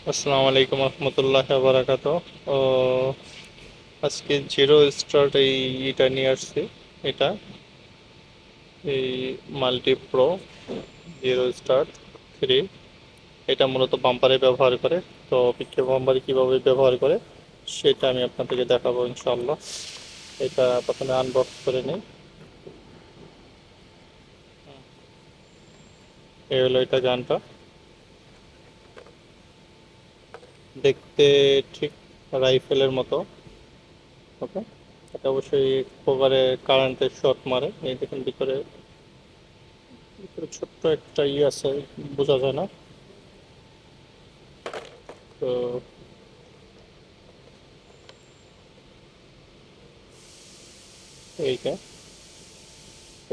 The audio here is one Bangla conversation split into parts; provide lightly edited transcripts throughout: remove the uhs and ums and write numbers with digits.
আসসালামু আলাইকুম রহমতুল্লাহ বারাকাত। ও আজকে জিরো স্টার্ট এটা নিয়ে আসছি। এটা এই মাল্টি প্রো জিরো স্টার্ট 3। এটা মূলত বাম্পারে ব্যবহার করে। তো পিকে বাম্পারে কীভাবে ব্যবহার করে সেটা আমি আপনাদেরকে দেখাবো ইনশাল্লাহ। এটা প্রথমে আনবক্স করে নিই। এই হলো এটা গানটা, দেখতে ঠিক রাইফেলের মতো। ওকে, এটা অবশ্যই কভারে কারেন্টের শর্ট মারে। এই দেখুন ভিতরে ভিতরে ছোট্ট একটা আছে, বোঝা যায় না। তো এইটা,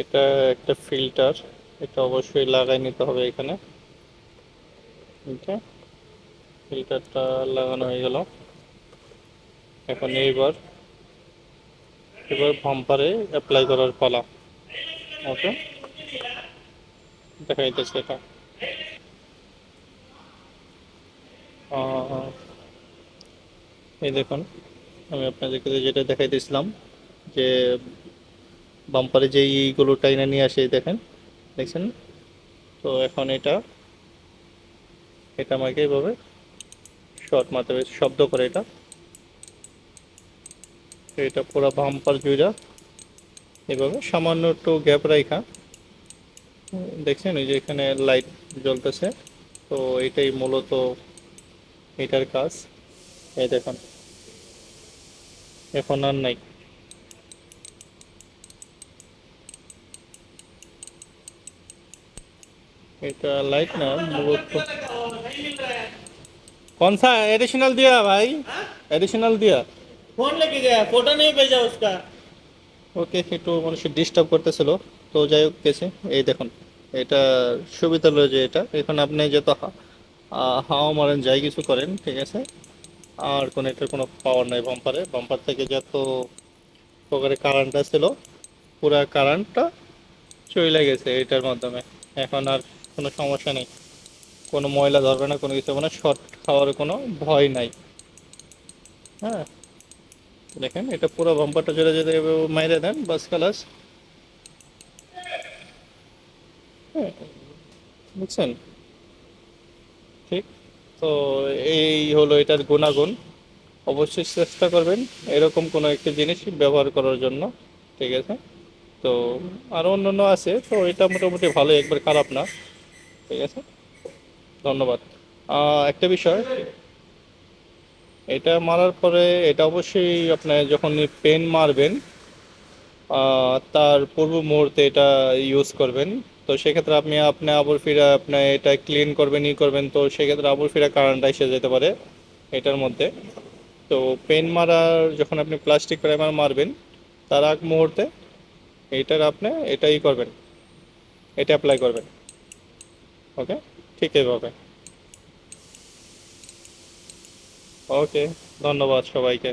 এটা একটা ফিল্টার, এটা অবশ্যই লাগাই নিতে হবে এখানে। ওকে, ফিল্টারটা লাগানো হয়ে গেল। এখন এইবার এবার বাম্পারে অ্যাপ্লাই করার পালা। ওকে, দেখা যাইতেছে এটা। আহ, এই দেখুন, আমি আপনাদেরকে যেটা দেখাইতেছিলাম যে বাম্পারে যে এইগুলো টাইনা নিয়ে আসে, এই দেখেন, দেখছেন? তো এখন এটা এটা আমাকে এইভাবে শর্ট মারতে হবে, শব্দ করে এটা। এটা পুরো বাম্পার জুড়া এভাবে সামান্য একটু গ্যাপ রাখা। দেখছেন এই যে এখানে লাইট জ্বলতেছে। তো এটাই মূলত এটার কাজ। এই দেখুন, এখন আর নাই। এটা লাইট না মূলত। कौन सा एडिशनल दिया भाई? एडिशनल दिया। फोन लेके गया, फोटो नहीं भेजा उसका। ওকে, একটু মানুষের ডিস্টার্ব করতেছিল। তো যাই হোক গেছে। এই দেখুন, এটা সুবিধা হলো যে এটা এখন আপনি যত হাওয়া মারেন, যাই কিছু করেন, ঠিক আছে, আর কোনো এটার কোনো পাওয়ার নাই। বাম্পারে, বাম্পার থেকে যত প্রকারে কারেন্টটা ছিল, পুরা কারেন্টটা চলে গেছে এটার মাধ্যমে। এখন আর কোনো সমস্যা নেই, কোনো ময়লা ধরবে না, কোনো কিছু হবে না, শর্ট খাওয়ার কোনো ভয় নাই। হ্যাঁ, দেখেন এটা পুরো বাম্পারটা চলে যেতে মাইরে দেন, বাস খালাস। হ্যাঁ, বুঝছেন? ঠিক। তো এই হলো এটার গুণাগুণ। অবশ্যই চেষ্টা করবেন এরকম কোনো একটা জিনিস ব্যবহার করার জন্য, ঠিক আছে? তো আরও অন্যান্য আছে, তো এটা মোটামুটি ভালো, একবার খারাপ না, ঠিক আছে। ধন্যবাদ। একটা বিষয়, এটা মারার পরে এটা অবশ্যই আপনার যখন পেন মারবেন তার পূর্ব মুহূর্তে এটা ইউজ করবেন। তো সেক্ষেত্রে আপনি আবার ফিরে আপনি এটা ক্লিন করবেন করবেন, তো সেক্ষেত্রে আবার ফিরে কারেন্টটা এসে যেতে পারে এটার মধ্যে। তো পেন মারার যখন আপনি প্লাস্টিক প্রাইমার মারবেন তার আগ মুহূর্তে এইটার আপনি এটাই করবেন, এটা অ্যাপ্লাই করবেন। ওকে, ঠিক এইভাবে। ওকে, ধন্যবাদ সবাইকে।